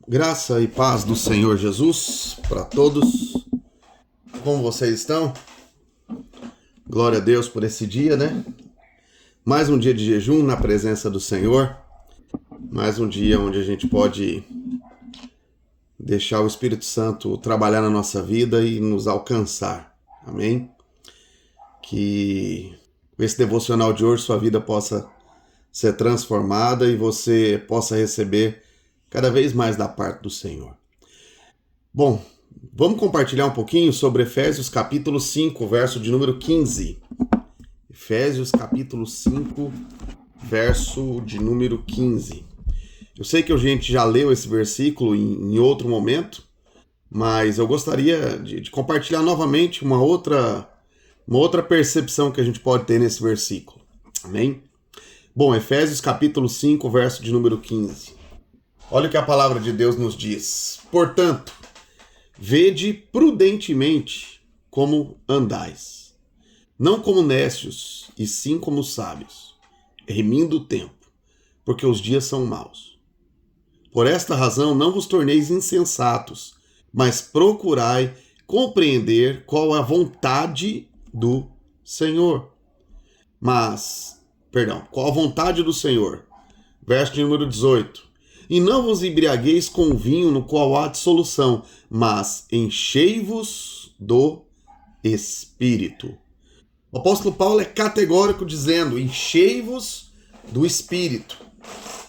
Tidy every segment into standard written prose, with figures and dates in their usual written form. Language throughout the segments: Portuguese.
Graça e paz do Senhor Jesus para todos. Como vocês estão? Glória a Deus por esse dia, né? Mais um dia de jejum na presença do Senhor. Mais um dia onde a gente pode deixar o Espírito Santo trabalhar na nossa vida e nos alcançar. Amém? Que esse devocional de hoje sua vida possa ser transformada e você possa receber cada vez mais da parte do Senhor. Bom, vamos compartilhar um pouquinho sobre Efésios capítulo 5, verso de número 15. Efésios capítulo 5, verso de número 15. Eu sei que a gente já leu esse versículo em outro momento, mas eu gostaria de compartilhar novamente uma outra percepção que a gente pode ter nesse versículo. Amém? Bom, Efésios capítulo 5, verso de número 15. Olha o que a palavra de Deus nos diz. Portanto, vede prudentemente como andais, não como necios, e sim como sábios, remindo o tempo, porque os dias são maus. Por esta razão não vos torneis insensatos, mas procurai compreender qual a vontade do Senhor. Qual a vontade do Senhor? Verso de número 18. E não vos embriagueis com vinho no qual há dissolução, mas enchei-vos do Espírito. O apóstolo Paulo é categórico dizendo, enchei-vos do Espírito.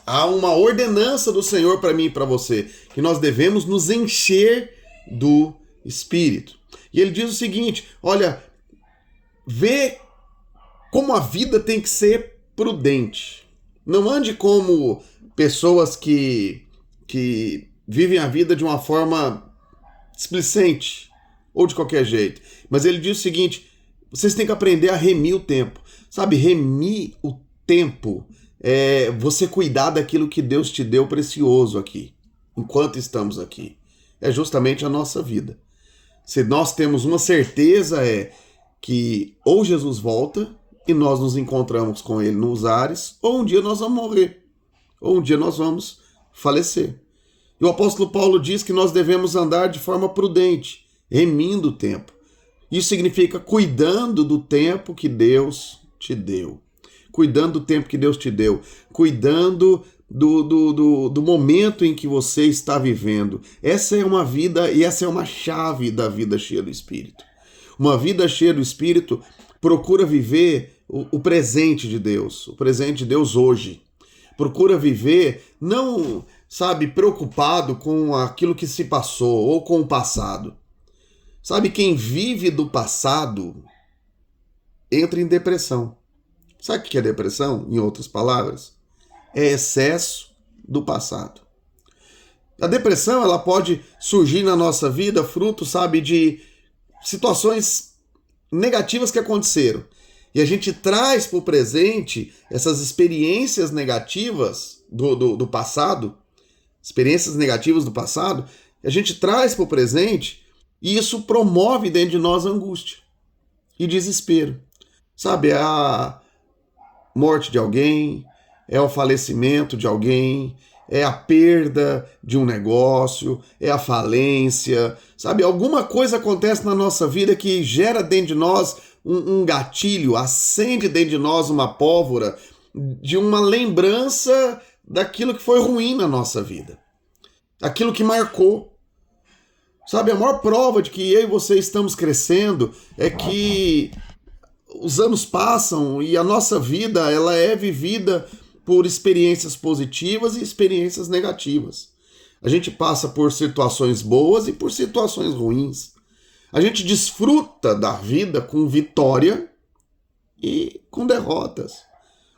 Há uma ordenança do Senhor para mim e para você, que nós devemos nos encher do Espírito. E ele diz o seguinte, olha, vê como a vida tem que ser prudente. Não ande como pessoas que vivem a vida de uma forma displicente ou de qualquer jeito. Mas ele diz o seguinte, vocês têm que aprender a remir o tempo. Sabe, remir o tempo é você cuidar daquilo que Deus te deu precioso aqui, enquanto estamos aqui. É justamente a nossa vida. Se nós temos uma certeza é que ou Jesus volta e nós nos encontramos com ele nos ares, ou um dia nós vamos morrer. Ou um dia nós vamos falecer. E o apóstolo Paulo diz que nós devemos andar de forma prudente, remindo o tempo. Isso significa cuidando do tempo que Deus te deu. Cuidando do tempo que Deus te deu. Cuidando do momento em que você está vivendo. Essa é uma vida e essa é uma chave da vida cheia do Espírito. Uma vida cheia do Espírito procura viver o presente de Deus. O presente de Deus hoje. Procura viver, não, preocupado com aquilo que se passou ou com o passado. Sabe, quem vive do passado entra em depressão. Sabe o que é depressão, em outras palavras? É excesso do passado. A depressão, ela pode surgir na nossa vida fruto, de situações negativas que aconteceram. E a gente traz para o presente essas experiências negativas do passado, experiências negativas do passado, a gente traz para o presente e isso promove dentro de nós angústia e desespero. É a morte de alguém, é o falecimento de alguém, é a perda de um negócio, é a falência, alguma coisa acontece na nossa vida que gera dentro de nós um gatilho, acende dentro de nós uma pólvora de uma lembrança daquilo que foi ruim na nossa vida. Aquilo que marcou. A maior prova de que eu e você estamos crescendo é que os anos passam e a nossa vida ela é vivida por experiências positivas e experiências negativas. A gente passa por situações boas e por situações ruins. A gente desfruta da vida com vitória e com derrotas.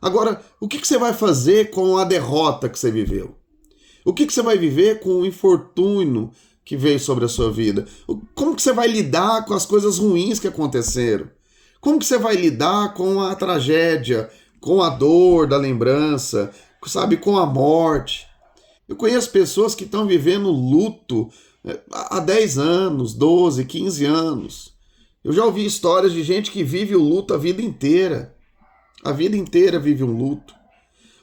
Agora, o que você vai fazer com a derrota que você viveu? O que você vai viver com o infortúnio que veio sobre a sua vida? Como que você vai lidar com as coisas ruins que aconteceram? Como que você vai lidar com a tragédia, com a dor da lembrança, com a morte? Eu conheço pessoas que estão vivendo luto há 10 anos, 12, 15 anos. Eu já ouvi histórias de gente que vive o luto a vida inteira. A vida inteira vive um luto.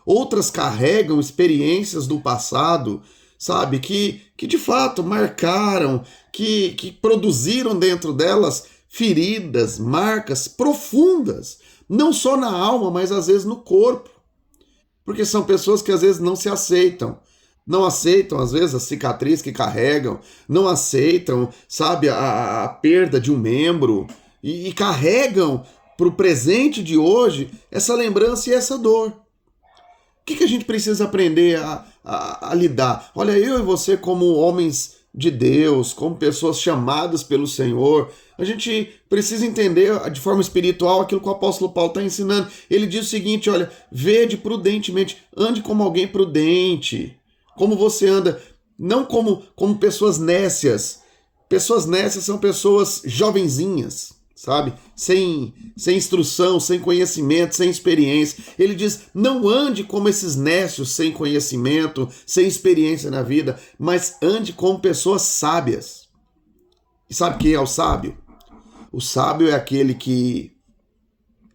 Outras carregam experiências do passado, sabe? Que de fato marcaram, que produziram dentro delas feridas, marcas profundas, não só na alma, mas às vezes no corpo. Porque são pessoas que às vezes não se aceitam. Não aceitam, às vezes, a cicatriz que carregam, não aceitam, sabe, a perda de um membro, e carregam para o presente de hoje essa lembrança e essa dor. O que a gente precisa aprender a lidar? Olha, eu e você, como homens de Deus, como pessoas chamadas pelo Senhor, a gente precisa entender de forma espiritual aquilo que o apóstolo Paulo está ensinando. Ele diz o seguinte, olha, vede prudentemente, ande como alguém prudente, como você anda, não como pessoas nécias. Pessoas nécias são pessoas jovenzinhas, sabe? Sem instrução, sem conhecimento, sem experiência. Ele diz, não ande como esses nécios, sem conhecimento, sem experiência na vida, mas ande como pessoas sábias. E sabe quem é o sábio? O sábio é aquele que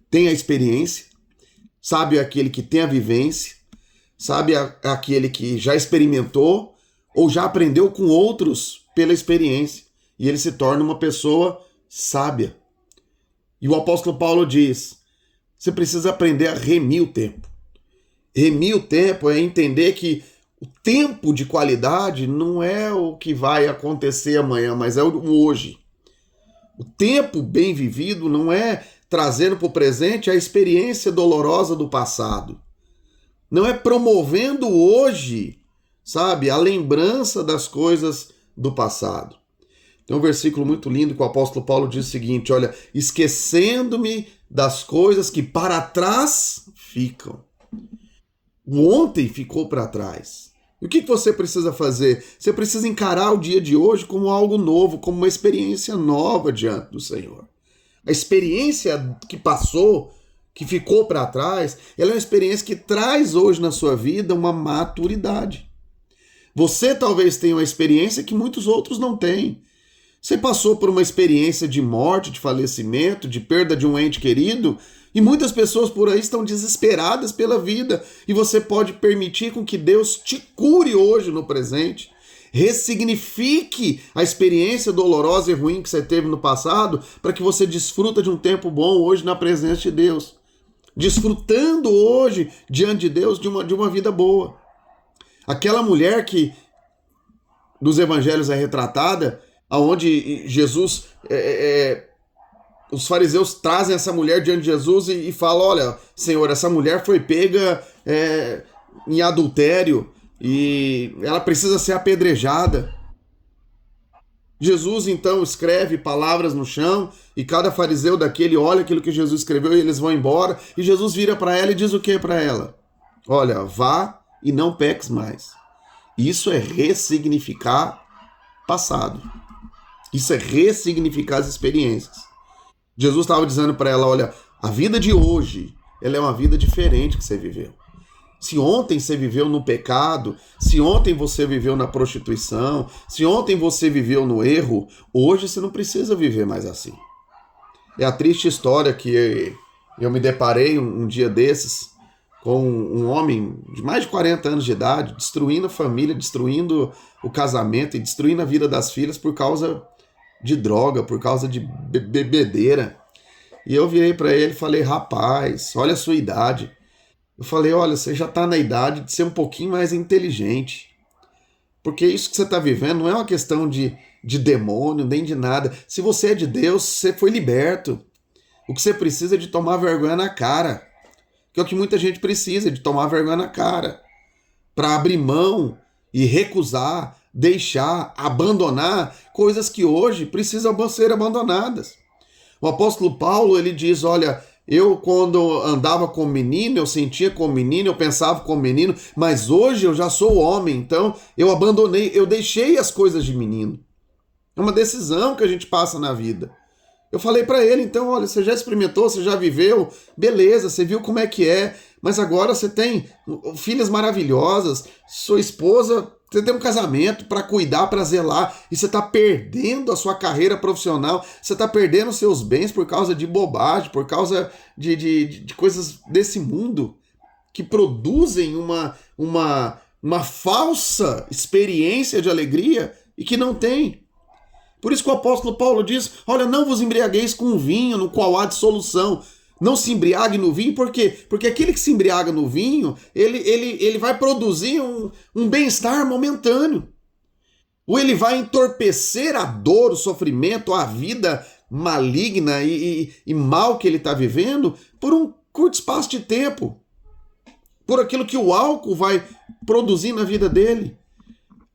tem a experiência, sábio é aquele que tem a vivência, sábio é aquele que já experimentou ou já aprendeu com outros pela experiência. E ele se torna uma pessoa sábia. E o apóstolo Paulo diz, você precisa aprender a remir o tempo. Remir o tempo é entender que o tempo de qualidade não é o que vai acontecer amanhã, mas é o hoje. O tempo bem vivido não é trazendo para o presente a experiência dolorosa do passado. Não é promovendo hoje, sabe, a lembrança das coisas do passado. Tem um versículo muito lindo que o apóstolo Paulo diz o seguinte, olha, esquecendo-me das coisas que para trás ficam. O ontem ficou para trás. E o que você precisa fazer? Você precisa encarar o dia de hoje como algo novo, como uma experiência nova diante do Senhor. A experiência que passou, que ficou para trás, ela é uma experiência que traz hoje na sua vida uma maturidade. Você talvez tenha uma experiência que muitos outros não têm. Você passou por uma experiência de morte, de falecimento, de perda de um ente querido, e muitas pessoas por aí estão desesperadas pela vida, e você pode permitir com que Deus te cure hoje no presente, ressignifique a experiência dolorosa e ruim que você teve no passado, para que você desfruta de um tempo bom hoje na presença de Deus, desfrutando hoje diante de Deus de uma vida boa. Aquela mulher que dos evangelhos é retratada, aonde Jesus, os fariseus trazem essa mulher diante de Jesus e falam, olha, Senhor, essa mulher foi pega em adultério e ela precisa ser apedrejada. Jesus então escreve palavras no chão e cada fariseu daquele olha aquilo que Jesus escreveu e eles vão embora. E Jesus vira para ela e diz o que para ela? Olha, vá e não peques mais. Isso é ressignificar passado. Isso é ressignificar as experiências. Jesus estava dizendo para ela, olha, a vida de hoje, ela é uma vida diferente que você viveu. Se ontem você viveu no pecado, se ontem você viveu na prostituição, se ontem você viveu no erro, hoje você não precisa viver mais assim. É a triste história que eu me deparei um dia desses com um homem de mais de 40 anos de idade, destruindo a família, destruindo o casamento e destruindo a vida das filhas por causa de droga, por causa de bebedeira. E eu virei para ele e falei, rapaz, olha a sua idade. Eu falei, olha, você já está na idade de ser um pouquinho mais inteligente. Porque isso que você está vivendo não é uma questão de demônio, nem de nada. Se você é de Deus, você foi liberto. O que você precisa é de tomar vergonha na cara. Que é o que muita gente precisa, de tomar vergonha na cara. Para abrir mão e recusar, deixar, abandonar coisas que hoje precisam ser abandonadas. O apóstolo Paulo, ele diz, olha, eu quando andava como menino, eu sentia como menino, eu pensava como menino, mas hoje eu já sou homem, então eu abandonei, eu deixei as coisas de menino. É uma decisão que a gente passa na vida. Eu falei para ele, então, olha, você já experimentou, você já viveu, beleza, você viu como é que é, mas agora você tem filhas maravilhosas, sua esposa, você tem um casamento para cuidar, para zelar, e você está perdendo a sua carreira profissional, você está perdendo seus bens por causa de bobagem, por causa de coisas desse mundo que produzem uma falsa experiência de alegria e que não tem. Por isso que o apóstolo Paulo diz, olha, não vos embriagueis com vinho no qual há dissolução. Não se embriague no vinho, por quê? Porque aquele que se embriaga no vinho, ele vai produzir um bem-estar momentâneo. Ou ele vai entorpecer a dor, o sofrimento, a vida maligna e mal que ele está vivendo por um curto espaço de tempo. Por aquilo que o álcool vai produzir na vida dele.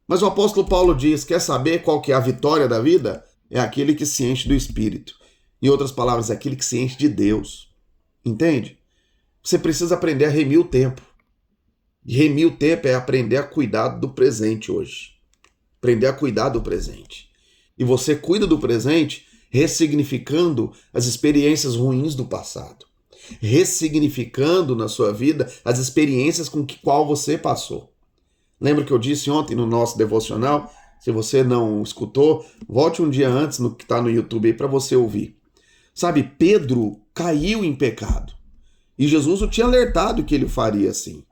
Mas o apóstolo Paulo diz, quer saber qual que é a vitória da vida? É aquele que se enche do Espírito. Em outras palavras, é aquele que se enche de Deus. Entende? Você precisa aprender a remir o tempo. E remir o tempo é aprender a cuidar do presente hoje. Aprender a cuidar do presente. E você cuida do presente ressignificando as experiências ruins do passado. Ressignificando na sua vida as experiências com que qual você passou. Lembra que eu disse ontem no nosso devocional? Se você não escutou, volte um dia antes no que está no YouTube aí para você ouvir. Sabe, Pedro caiu em pecado. E Jesus o tinha alertado que ele faria assim.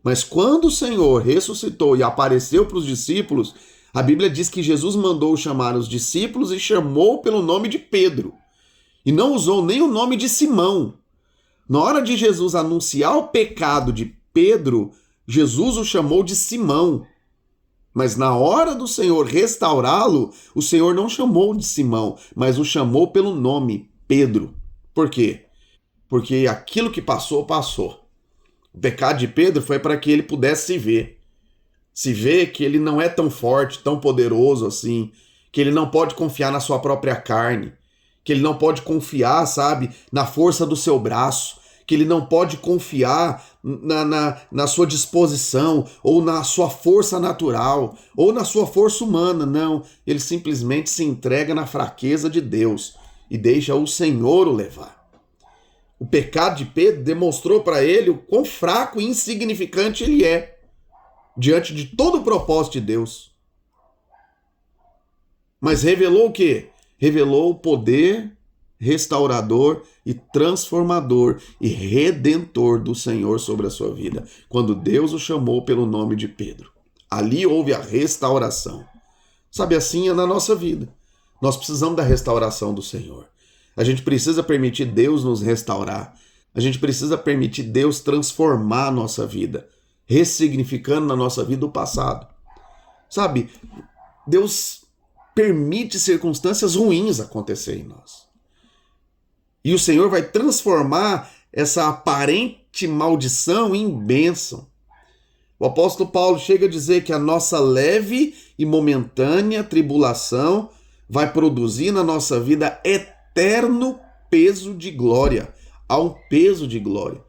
Mas quando o Senhor ressuscitou e apareceu para os discípulos, a Bíblia diz que Jesus mandou chamar os discípulos e chamou pelo nome de Pedro. E não usou nem o nome de Simão. Na hora de Jesus anunciar o pecado de Pedro, Jesus o chamou de Simão. Mas na hora do Senhor restaurá-lo, o Senhor não chamou de Simão, mas o chamou pelo nome Pedro. Por quê? Porque aquilo que passou, passou. O pecado de Pedro foi para que ele pudesse se ver. Se ver que ele não é tão forte, tão poderoso assim, que ele não pode confiar na sua própria carne, que ele não pode confiar, sabe, na força do seu braço, que ele não pode confiar na sua disposição, ou na sua força natural, ou na sua força humana. Não, ele simplesmente se entrega na fraqueza de Deus e deixa o Senhor o levar. O pecado de Pedro demonstrou para ele o quão fraco e insignificante ele é diante de todo o propósito de Deus. Mas revelou o quê? Revelou o poder restaurador e transformador e redentor do Senhor sobre a sua vida, quando Deus o chamou pelo nome de Pedro. Ali houve a restauração. Sabe, assim é na nossa vida. Nós precisamos da restauração do Senhor. A gente precisa permitir Deus nos restaurar. A gente precisa permitir Deus transformar a nossa vida, ressignificando na nossa vida o passado. Sabe, Deus permite circunstâncias ruins acontecerem em nós. E o Senhor vai transformar essa aparente maldição em bênção. O apóstolo Paulo chega a dizer que a nossa leve e momentânea tribulação vai produzir na nossa vida eterno peso de glória. Há um peso de glória.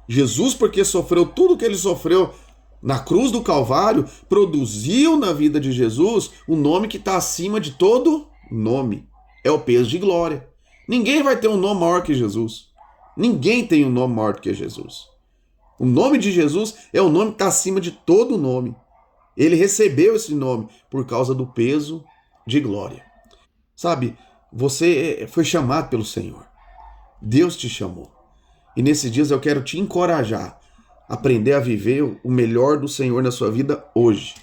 Jesus, porque sofreu tudo o que ele sofreu na cruz do Calvário, produziu na vida de Jesus o nome que está acima de todo nome. É o peso de glória. Ninguém vai ter um nome maior que Jesus. Ninguém tem um nome maior que Jesus. O nome de Jesus é o nome que está acima de todo nome. Ele recebeu esse nome por causa do peso de glória. Sabe, você foi chamado pelo Senhor. Deus te chamou. E nesses dias eu quero te encorajar a aprender a viver o melhor do Senhor na sua vida hoje.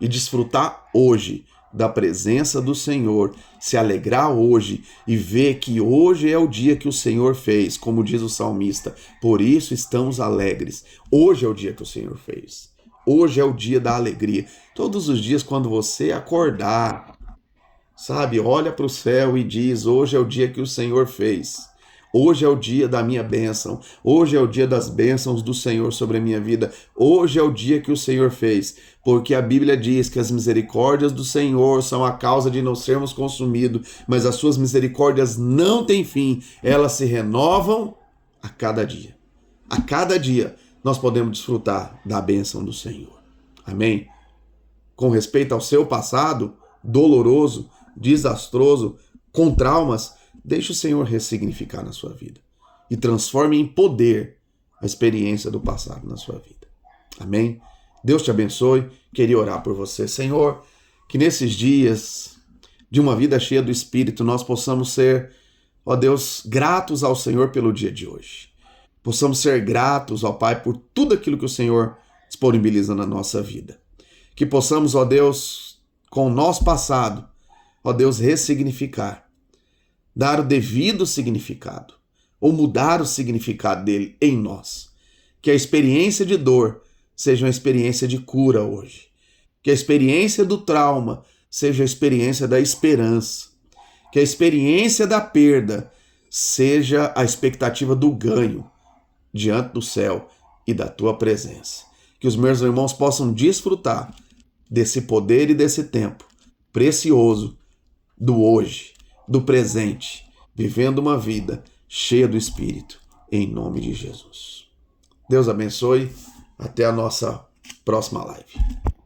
E desfrutar hoje da presença do Senhor, se alegrar hoje e ver que hoje é o dia que o Senhor fez, como diz o salmista, por isso estamos alegres. Hoje é o dia que o Senhor fez. Hoje é o dia da alegria. Todos os dias quando você acordar, sabe, olha para o céu e diz, hoje é o dia que o Senhor fez. Hoje é o dia da minha bênção. Hoje é o dia das bênçãos do Senhor sobre a minha vida. Hoje é o dia que o Senhor fez. Porque a Bíblia diz que as misericórdias do Senhor são a causa de não sermos consumidos, mas as suas misericórdias não têm fim. Elas se renovam a cada dia. A cada dia nós podemos desfrutar da bênção do Senhor. Amém? Com respeito ao seu passado, doloroso, desastroso, com traumas, deixe o Senhor ressignificar na sua vida e transforme em poder a experiência do passado na sua vida. Amém? Deus te abençoe. Queria orar por você. Senhor, que nesses dias de uma vida cheia do Espírito nós possamos ser, ó Deus, gratos ao Senhor pelo dia de hoje. Possamos ser gratos ao Pai por tudo aquilo que o Senhor disponibiliza na nossa vida. Que possamos, ó Deus, com o nosso passado, ó Deus, ressignificar, dar o devido significado, ou mudar o significado dele em nós. Que a experiência de dor seja uma experiência de cura hoje. Que a experiência do trauma seja a experiência da esperança. Que a experiência da perda seja a expectativa do ganho diante do céu e da tua presença. Que os meus irmãos possam desfrutar desse poder e desse tempo precioso do hoje, do presente, vivendo uma vida cheia do Espírito, em nome de Jesus. Deus abençoe. Até a nossa próxima live.